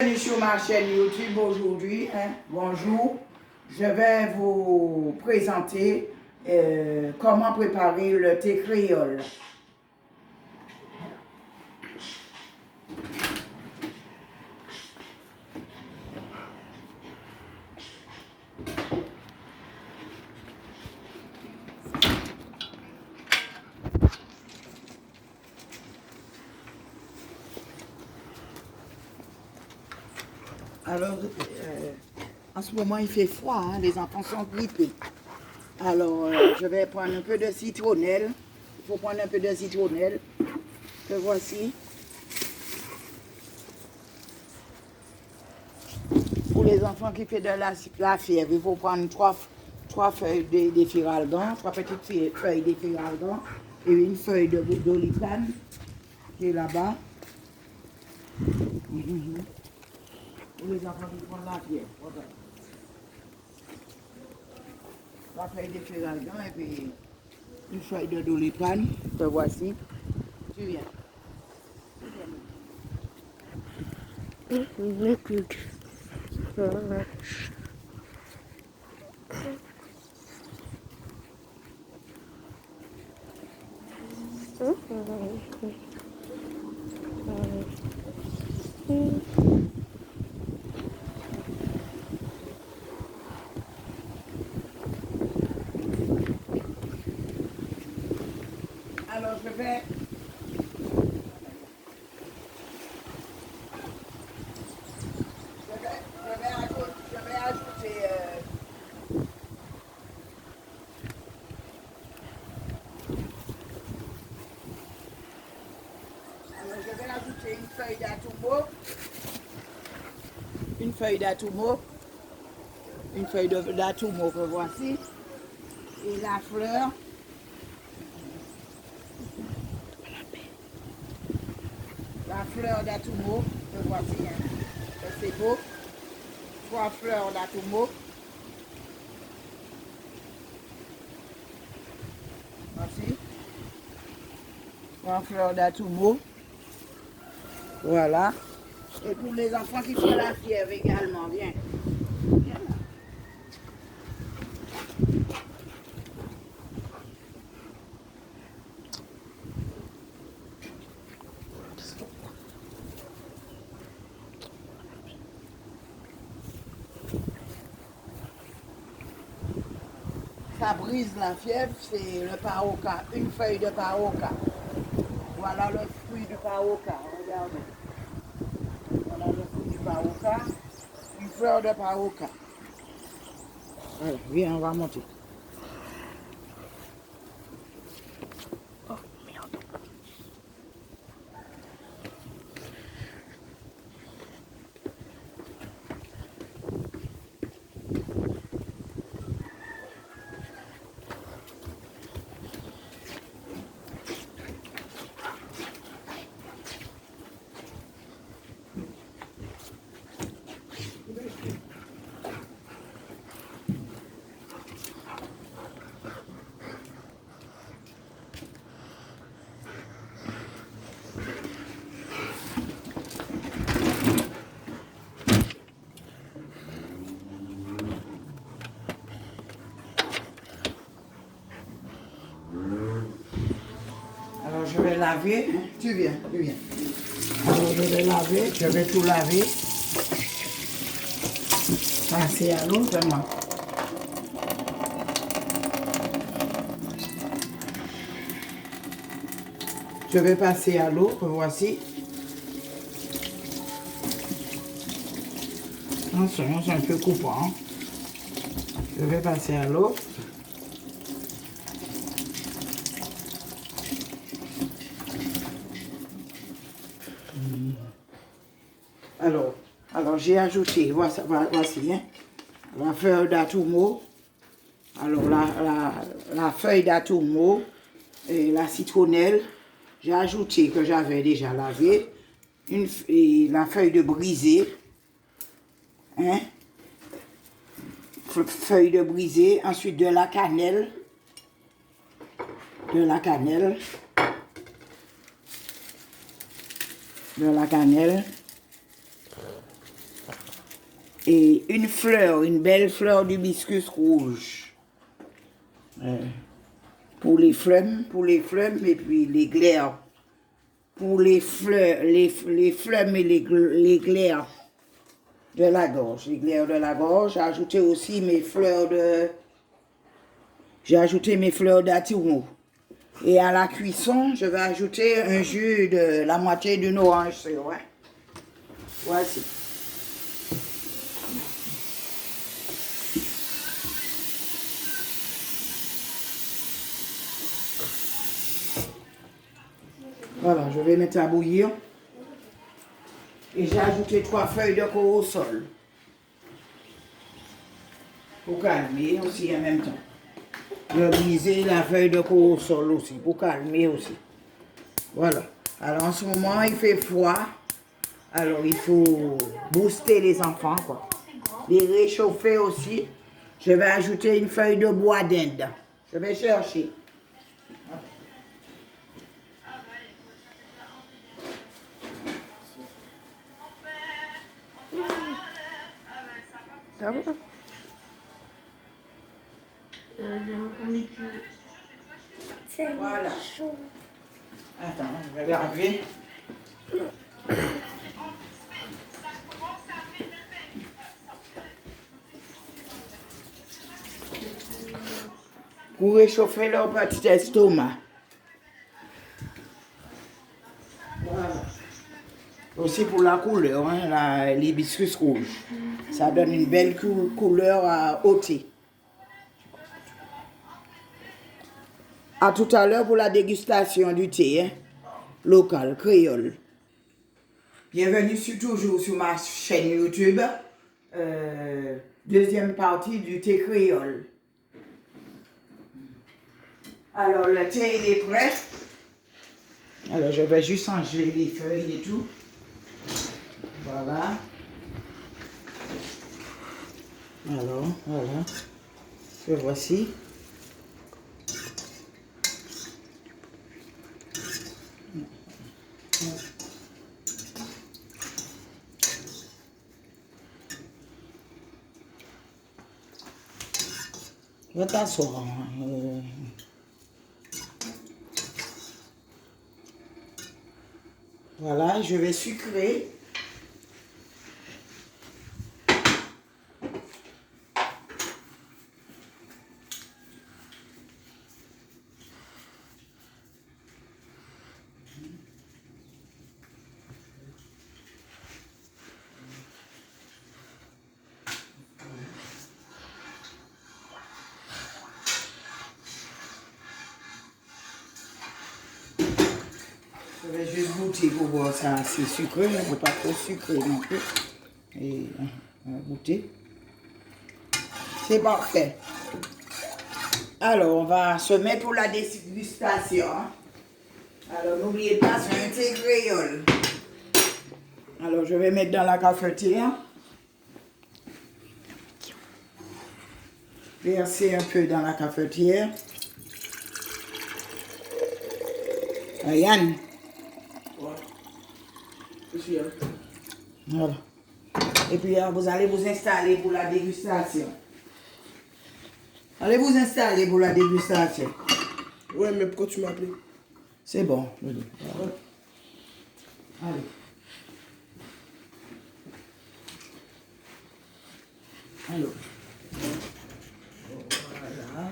Bienvenue sur ma chaîne YouTube aujourd'hui. Bonjour. Je vais vous présenter comment préparer le thé créole. Alors, en ce moment, il fait froid, hein, les enfants sont grippés. Alors, je vais prendre un peu de citronnelle. Il faut prendre un peu de citronnelle. Que voici. Pour les enfants qui font de la fièvre, il faut prendre trois feuilles d'efferalgan, trois petites feuilles d'efferalgan et une feuille d'oliplane qui est là-bas. Pour les enfants qui font de la fièvre. Voilà. Trois feuilles d'efferalgan et puis une feuille de doliprane. Que voici. Tu viens. Alors je vais ajouter une feuille d'atoumo, que voici, et la fleur d'atoumo, que voici, hein. C'est beau, 3 fleurs d'atoumo, voici, 3 fleurs d'atoumo, voilà, et pour les enfants qui font la fièvre également, viens. Ça brise la fièvre, c'est le paroka, une feuille de paroka. Voilà le fruit du paroka, regardez. Voilà le fruit du paroka, une fleur de paroka. Voilà, viens, on va monter. Alors je vais laver, hein. Tu viens. Alors je vais laver, je vais tout laver. Passer à l'eau seulement. Je vais passer à l'eau, que voici. Attention, c'est un peu coupant. Je vais passer à l'eau. Alors j'ai ajouté, voici, hein, la feuille d'atoumo. Alors la feuille d'atoumo et la citronnelle, j'ai ajouté que j'avais déjà lavé, la feuille de brisée, hein, feuille de brisée, ensuite de la cannelle, de la cannelle, et une belle fleur d'hibiscus rouge. Pour les flemmes, et puis les glaires. Pour les fleurs, les flemmes et les glaires de la gorge. Les glaires de la gorge. J'ai ajouté aussi mes fleurs de... J'ai ajouté mes fleurs d'attiron. Et à la cuisson, je vais ajouter un jus de la moitié d'une orange, c'est vrai. Voici. Voilà, je vais mettre à bouillir. Et j'ai ajouté 3 feuilles de corossol. Pour calmer aussi en même temps. Je vais briser la feuille de corossol aussi, pour calmer aussi. Voilà. Alors en ce moment, il fait froid. Alors il faut booster les enfants, quoi. Les réchauffer aussi. Je vais ajouter une feuille de bois d'Inde. Je vais chercher. Ça va? Voilà. Attends, je vais laver. Pour réchauffer leur petit estomac. Voilà. Aussi pour la couleur, hein, l'hibiscus rouge. Ça donne une belle couleur à ôter. À tout à l'heure pour la dégustation du thé, hein, local, créole. Bienvenue toujours sur ma chaîne YouTube. Deuxième partie du thé créole. Alors le thé il est prêt. Alors je vais juste enlever les feuilles et tout. Voilà. Alors, voilà. Le voici. Je vais t'asseoir. Voilà, je vais sucrer. Je vais juste goûter pour voir ça c'est sucré, mais pas trop sucré non plus. Et on va goûter. C'est parfait. Alors, on va se mettre pour la dégustation. Alors, n'oubliez pas, c'est un thé créole. Alors, je vais mettre dans la cafetière. Verser un peu dans la cafetière. Yann. Voilà. Et puis, vous allez vous installer pour la dégustation. Allez vous installer pour la dégustation. Ouais, mais pourquoi tu m'as appelé? C'est bon. Allez. Alors. Voilà.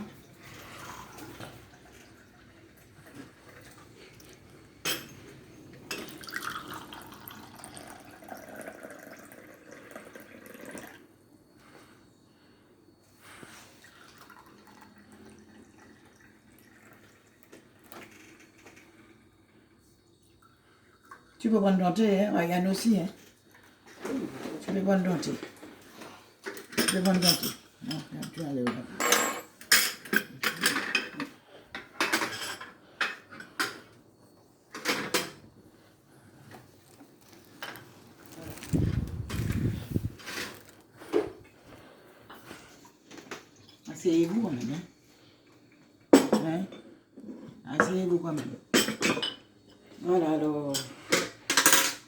Tu peux prendre ton thé, hein? Ryan aussi, hein? Tu peux prendre ton thé. Tu peux prendre ton thé. Non, tu vas aller au asseyez-vous quand même, hein? Asseyez-vous quand même. Voilà,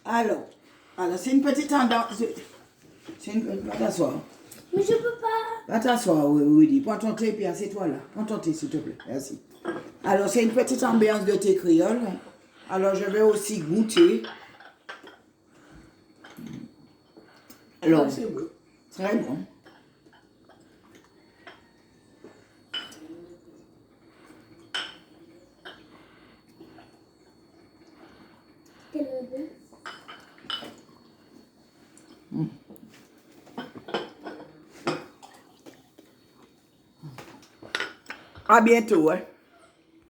alors, c'est une petite tendance. Va t'asseoir. Mais je peux pas. Va t'asseoir, Rudy. Prends ton thé, puis assieds-toi là. Prends ton thé, s'il te plaît. Merci. Alors, c'est une petite ambiance de thé créole. Alors, je vais aussi goûter. Alors, Ah, c'est bon. très bon. Quel est le bon? À bientôt, hein.